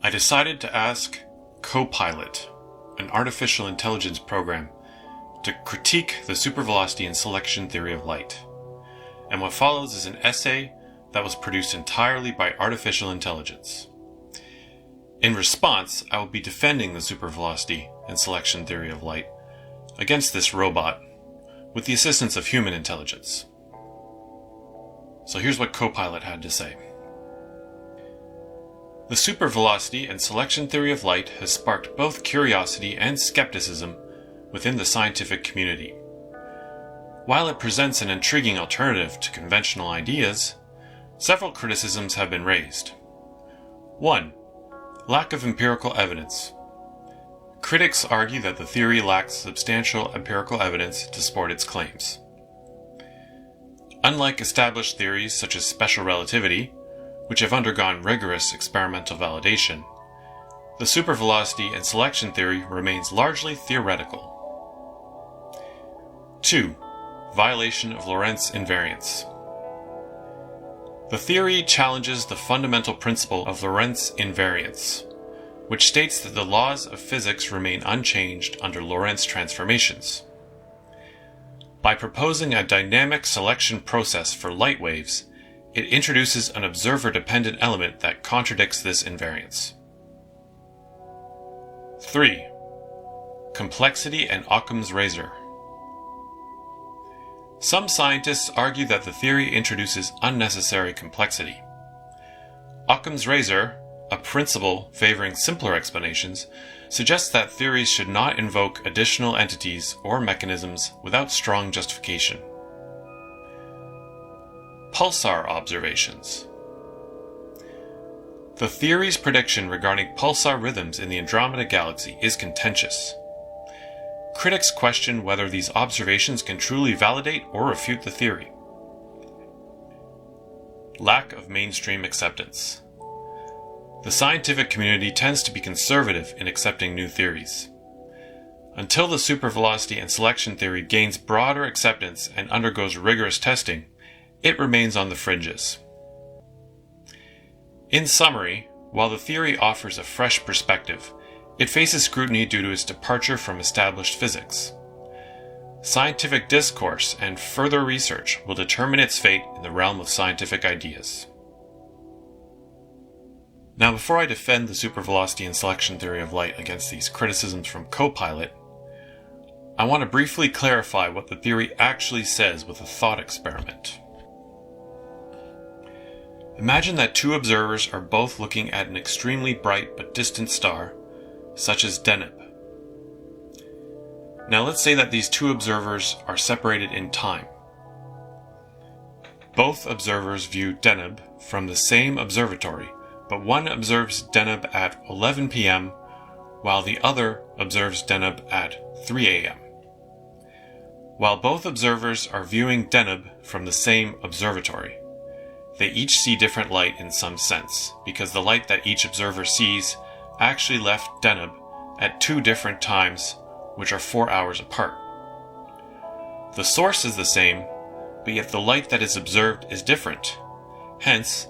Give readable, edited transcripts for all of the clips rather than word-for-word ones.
I decided to ask Copilot, an artificial intelligence program, to critique the supervelocity and selection theory of light. And what follows is an essay that was produced entirely by artificial intelligence. In response, I will be defending the supervelocity and selection theory of light against this robot with the assistance of human intelligence. So here's what Copilot had to say. The supervelocity and selection theory of light has sparked both curiosity and skepticism within the scientific community. While it presents an intriguing alternative to conventional ideas, several criticisms have been raised. 1. Lack of empirical evidence. Critics argue that the theory lacks substantial empirical evidence to support its claims. Unlike established theories such as special relativity, which have undergone rigorous experimental validation, the supervelocity and selection theory remains largely theoretical. 2. Violation of Lorentz invariance. The theory challenges the fundamental principle of Lorentz invariance, which states that the laws of physics remain unchanged under Lorentz transformations. By proposing a dynamic selection process for light waves, it introduces an observer-dependent element that contradicts this invariance. 3. Complexity and Occam's razor. Some scientists argue that the theory introduces unnecessary complexity. Occam's razor, a principle favoring simpler explanations, suggests that theories should not invoke additional entities or mechanisms without strong justification. Pulsar observations. The theory's prediction regarding pulsar rhythms in the Andromeda galaxy is contentious. Critics question whether these observations can truly validate or refute the theory. Lack of mainstream acceptance. The scientific community tends to be conservative in accepting new theories. Until the supervelocity and selection theory gains broader acceptance and undergoes rigorous testing, it remains on the fringes. In summary, while the theory offers a fresh perspective, it faces scrutiny due to its departure from established physics. Scientific discourse and further research will determine its fate in the realm of scientific ideas. Now, before I defend the supervelocity and selection theory of light against these criticisms from Copilot, I want to briefly clarify what the theory actually says with a thought experiment. Imagine that two observers are both looking at an extremely bright but distant star, such as Deneb. Now let's say that these two observers are separated in time. Both observers view Deneb from the same observatory, but one observes Deneb at 11 p.m. while the other observes Deneb at 3 a.m. While both observers are viewing Deneb from the same observatory, they each see different light in some sense, because the light that each observer sees actually left Deneb at two different times, which are 4 hours apart. The source is the same, but yet the light that is observed is different. Hence,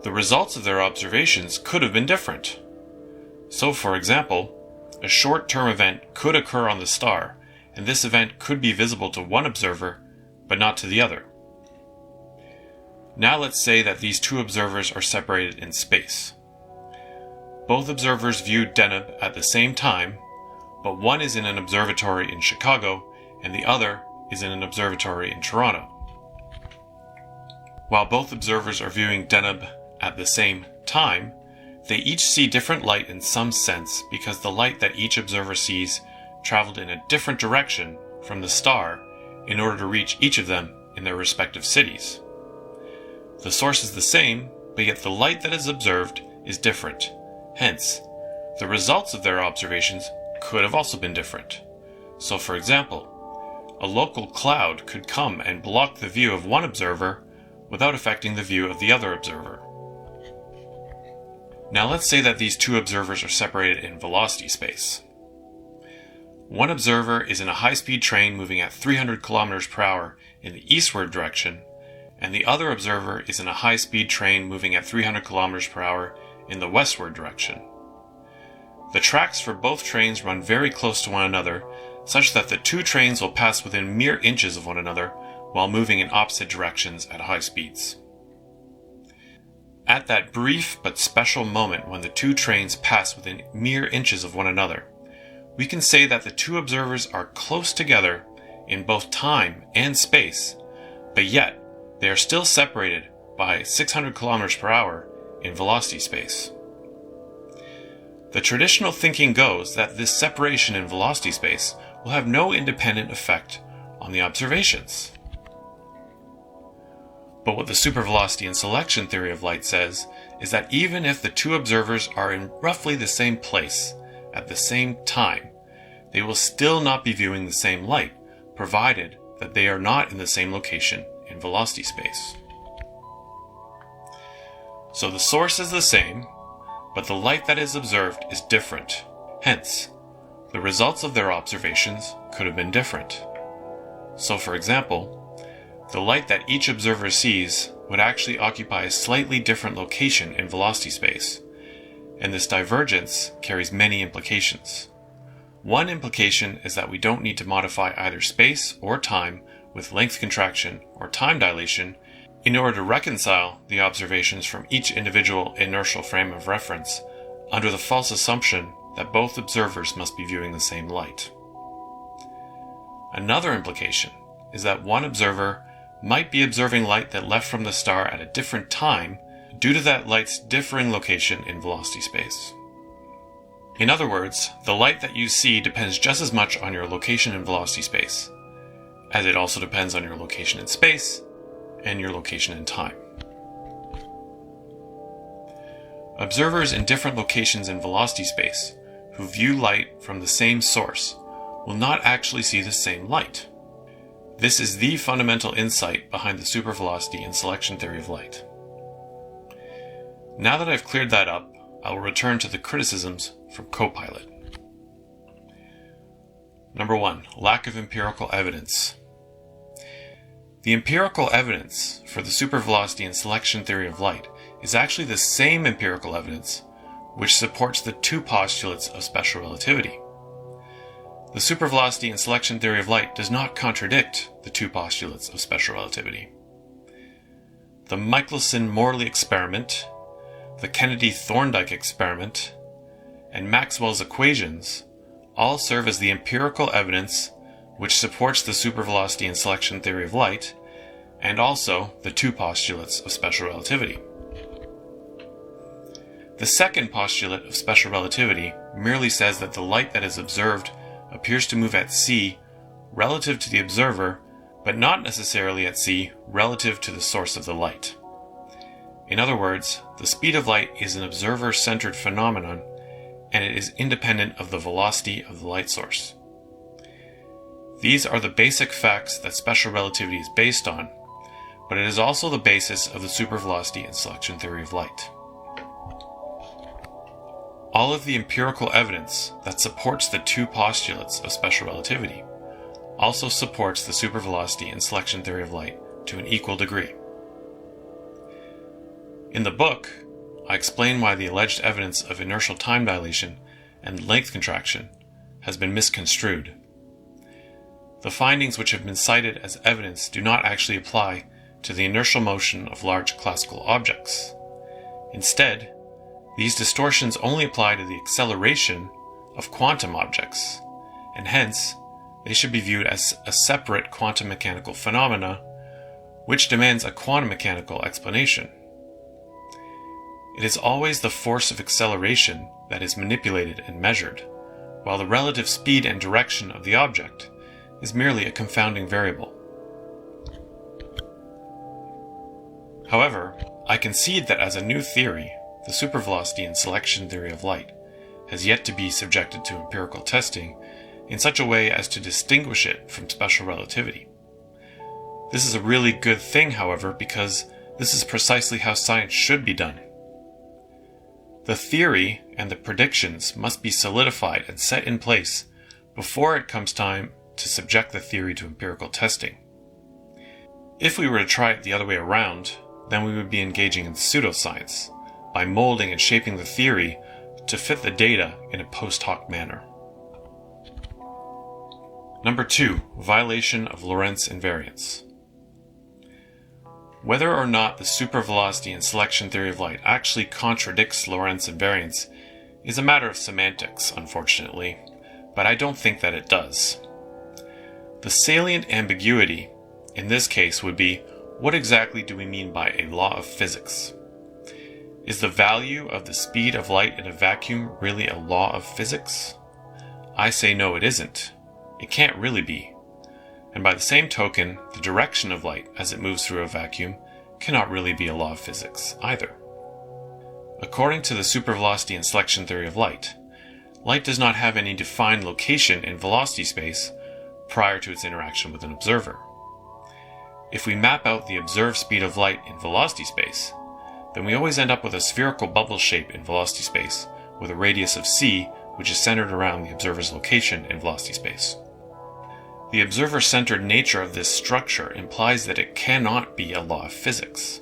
the results of their observations could have been different. So, for example, a short-term event could occur on the star, and this event could be visible to one observer, but not to the other. Now let's say that these two observers are separated in space. Both observers view Deneb at the same time, but one is in an observatory in Chicago and the other is in an observatory in Toronto. While both observers are viewing Deneb at the same time, they each see different light in some sense because the light that each observer sees traveled in a different direction from the star in order to reach each of them in their respective cities. The source is the same, but yet the light that is observed is different. Hence, the results of their observations could have also been different. So, for example, a local cloud could come and block the view of one observer without affecting the view of the other observer. Now let's say that these two observers are separated in velocity space. One observer is in a high-speed train moving at 300 kilometers per hour in the eastward direction, and the other observer is in a high-speed train moving at 300 kilometers per hour in the westward direction. The tracks for both trains run very close to one another, such that the two trains will pass within mere inches of one another while moving in opposite directions at high speeds. At that brief but special moment when the two trains pass within mere inches of one another, we can say that the two observers are close together in both time and space, but yet they are still separated by 600 kilometers per hour in velocity space. The traditional thinking goes that this separation in velocity space will have no independent effect on the observations. But what the supervelocity and selection theory of light says is that even if the two observers are in roughly the same place at the same time, they will still not be viewing the same light, provided that they are not in the same location in velocity space. So the source is the same, but the light that is observed is different. Hence, the results of their observations could have been different. So for example, the light that each observer sees would actually occupy a slightly different location in velocity space, and this divergence carries many implications. One implication is that we don't need to modify either space or time with length contraction or time dilation in order to reconcile the observations from each individual inertial frame of reference under the false assumption that both observers must be viewing the same light. Another implication is that one observer might be observing light that left from the star at a different time due to that light's differing location in velocity space. In other words, the light that you see depends just as much on your location in velocity space, as it also depends on your location in space and your location in time. Observers in different locations in velocity space who view light from the same source will not actually see the same light. This is the fundamental insight behind the supervelocity and selection theory of light. Now that I've cleared that up, I will return to the criticisms from Copilot. Number 1. Lack of empirical evidence. The empirical evidence for the supervelocity and selection theory of light is actually the same empirical evidence which supports the two postulates of special relativity. The supervelocity and selection theory of light does not contradict the two postulates of special relativity. The Michelson-Morley experiment, the Kennedy-Thorndike experiment, and Maxwell's equations all serve as the empirical evidence which supports the supervelocity and selection theory of light, and also the two postulates of special relativity. The second postulate of special relativity merely says that the light that is observed appears to move at c relative to the observer, but not necessarily at c relative to the source of the light. In other words, the speed of light is an observer-centered phenomenon, and it is independent of the velocity of the light source. These are the basic facts that special relativity is based on, but it is also the basis of the supervelocity and selection theory of light. All of the empirical evidence that supports the two postulates of special relativity also supports the supervelocity and selection theory of light to an equal degree. In the book, I explain why the alleged evidence of inertial time dilation and length contraction has been misconstrued. The findings which have been cited as evidence do not actually apply to the inertial motion of large classical objects. Instead, these distortions only apply to the acceleration of quantum objects, and hence they should be viewed as a separate quantum mechanical phenomena, which demands a quantum mechanical explanation. It is always the force of acceleration that is manipulated and measured, while the relative speed and direction of the object is merely a confounding variable. However, I concede that as a new theory, the supervelocity and selection theory of light has yet to be subjected to empirical testing in such a way as to distinguish it from special relativity. This is a really good thing, however, because this is precisely how science should be done. The theory and the predictions must be solidified and set in place before it comes time to subject the theory to empirical testing. If we were to try it the other way around, then we would be engaging in pseudoscience, by molding and shaping the theory to fit the data in a post hoc manner. Number 2, violation of Lorentz invariance. Whether or not the supervelocity and selection theory of light actually contradicts Lorentz invariance is a matter of semantics, unfortunately, but I don't think that it does. The salient ambiguity in this case would be, what exactly do we mean by a law of physics? Is the value of the speed of light in a vacuum really a law of physics? I say no, it isn't. It can't really be. And by the same token, the direction of light as it moves through a vacuum cannot really be a law of physics either. According to the supervelocity and selection theory of light, light does not have any defined location in velocity space prior to its interaction with an observer. If we map out the observed speed of light in velocity space, then we always end up with a spherical bubble shape in velocity space with a radius of c, which is centered around the observer's location in velocity space. The observer-centered nature of this structure implies that it cannot be a law of physics,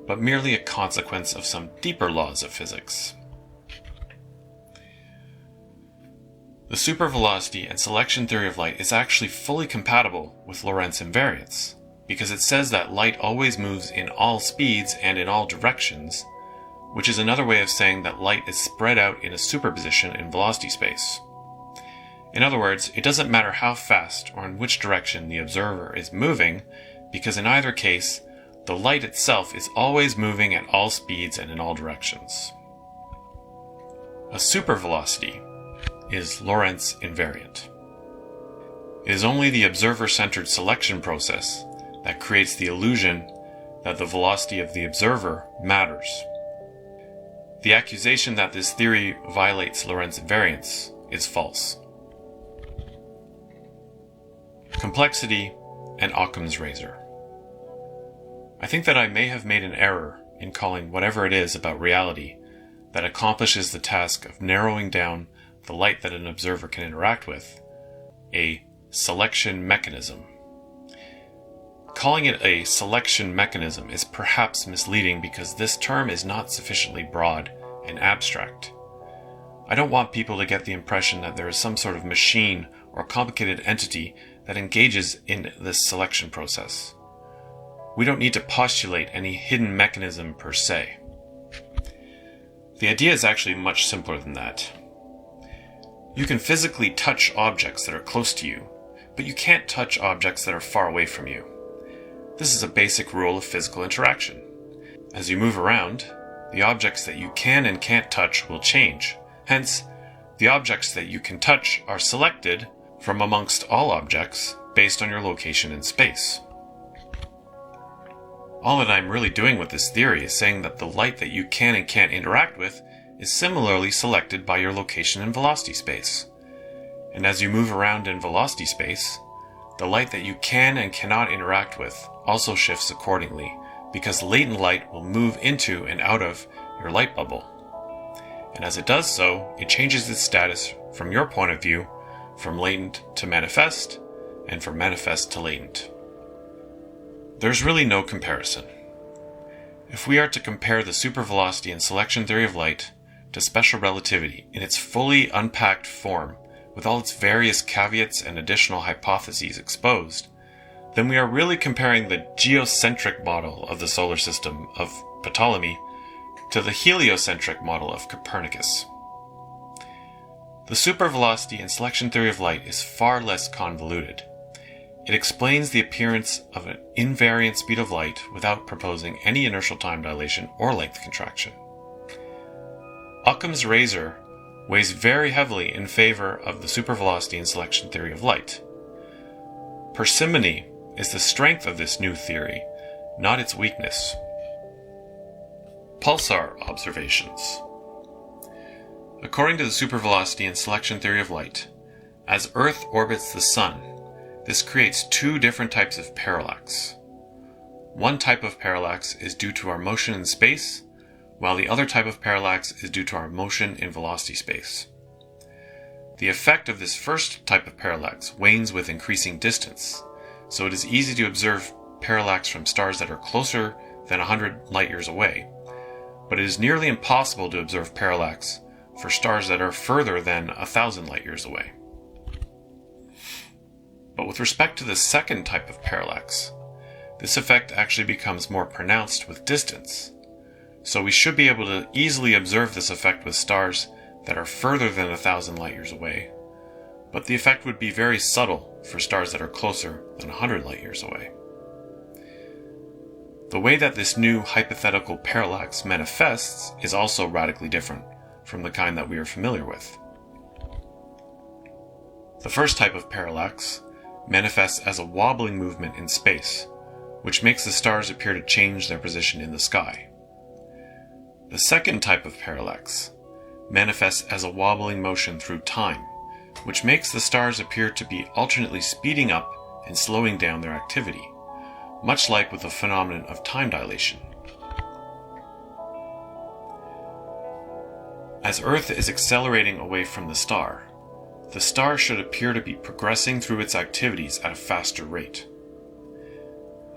but merely a consequence of some deeper laws of physics. The supervelocity and selection theory of light is actually fully compatible with Lorentz invariance, because it says that light always moves in all speeds and in all directions, which is another way of saying that light is spread out in a superposition in velocity space. In other words, it doesn't matter how fast or in which direction the observer is moving, because in either case, the light itself is always moving at all speeds and in all directions. A supervelocity is Lorentz invariant. It is only the observer-centered selection process that creates the illusion that the velocity of the observer matters. The accusation that this theory violates Lorentz invariance is false. Complexity and Occam's razor. I think that I may have made an error in calling whatever it is about reality that accomplishes the task of narrowing down the light that an observer can interact with a selection mechanism. Calling it a selection mechanism is perhaps misleading because this term is not sufficiently broad and abstract. I don't want people to get the impression that there is some sort of machine or complicated entity that engages in this selection process. We don't need to postulate any hidden mechanism per se. The idea is actually much simpler than that. You can physically touch objects that are close to you, but you can't touch objects that are far away from you. This is a basic rule of physical interaction. As you move around, the objects that you can and can't touch will change. Hence, the objects that you can touch are selected from amongst all objects based on your location in space. All that I'm really doing with this theory is saying that the light that you can and can't interact with is similarly selected by your location in velocity space. And as you move around in velocity space, the light that you can and cannot interact with also shifts accordingly, because latent light will move into and out of your light bubble. And as it does so, it changes its status from your point of view from latent to manifest, and from manifest to latent. There's really no comparison. If we are to compare the supervelocity and selection theory of light to special relativity in its fully unpacked form, with all its various caveats and additional hypotheses exposed, then we are really comparing the geocentric model of the solar system of Ptolemy to the heliocentric model of Copernicus. The supervelocity and selection theory of light is far less convoluted. It explains the appearance of an invariant speed of light without proposing any inertial time dilation or length contraction. Occam's razor weighs very heavily in favor of the supervelocity and selection theory of light. Parsimony is the strength of this new theory, not its weakness. Pulsar observations. According to the supervelocity and selection theory of light, as Earth orbits the Sun, this creates two different types of parallax. One type of parallax is due to our motion in space, while the other type of parallax is due to our motion in velocity space. The effect of this first type of parallax wanes with increasing distance, so it is easy to observe parallax from stars that are closer than 100 light years away, but it is nearly impossible to observe parallax for stars that are further than 1,000 light years away. But with respect to the second type of parallax, this effect actually becomes more pronounced with distance. So we should be able to easily observe this effect with stars that are further than 1,000 light years away, but the effect would be very subtle for stars that are closer than 100 light years away. The way that this new hypothetical parallax manifests is also radically different from the kind that we are familiar with. The first type of parallax manifests as a wobbling movement in space, which makes the stars appear to change their position in the sky. The second type of parallax manifests as a wobbling motion through time, which makes the stars appear to be alternately speeding up and slowing down their activity, much like with the phenomenon of time dilation. As Earth is accelerating away from the star should appear to be progressing through its activities at a faster rate.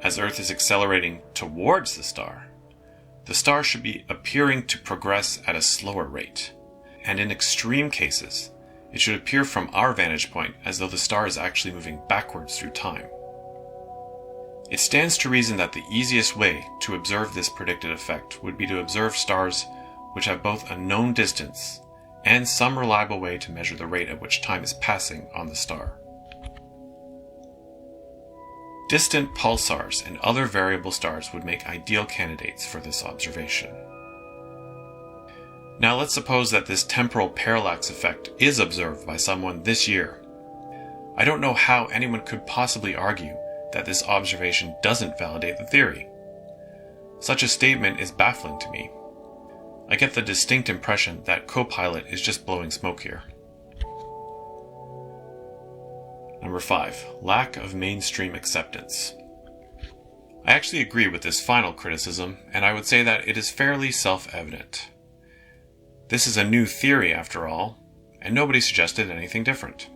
As Earth is accelerating towards the star should be appearing to progress at a slower rate, and in extreme cases, it should appear from our vantage point as though the star is actually moving backwards through time. It stands to reason that the easiest way to observe this predicted effect would be to observe stars which have both a known distance and some reliable way to measure the rate at which time is passing on the star. Distant pulsars and other variable stars would make ideal candidates for this observation. Now let's suppose that this temporal parallax effect is observed by someone this year. I don't know how anyone could possibly argue that this observation doesn't validate the theory. Such a statement is baffling to me. I get the distinct impression that Copilot is just blowing smoke here. Number 5. Lack of mainstream acceptance. I actually agree with this final criticism, and I would say that it is fairly self-evident. This is a new theory after all, and nobody suggested anything different.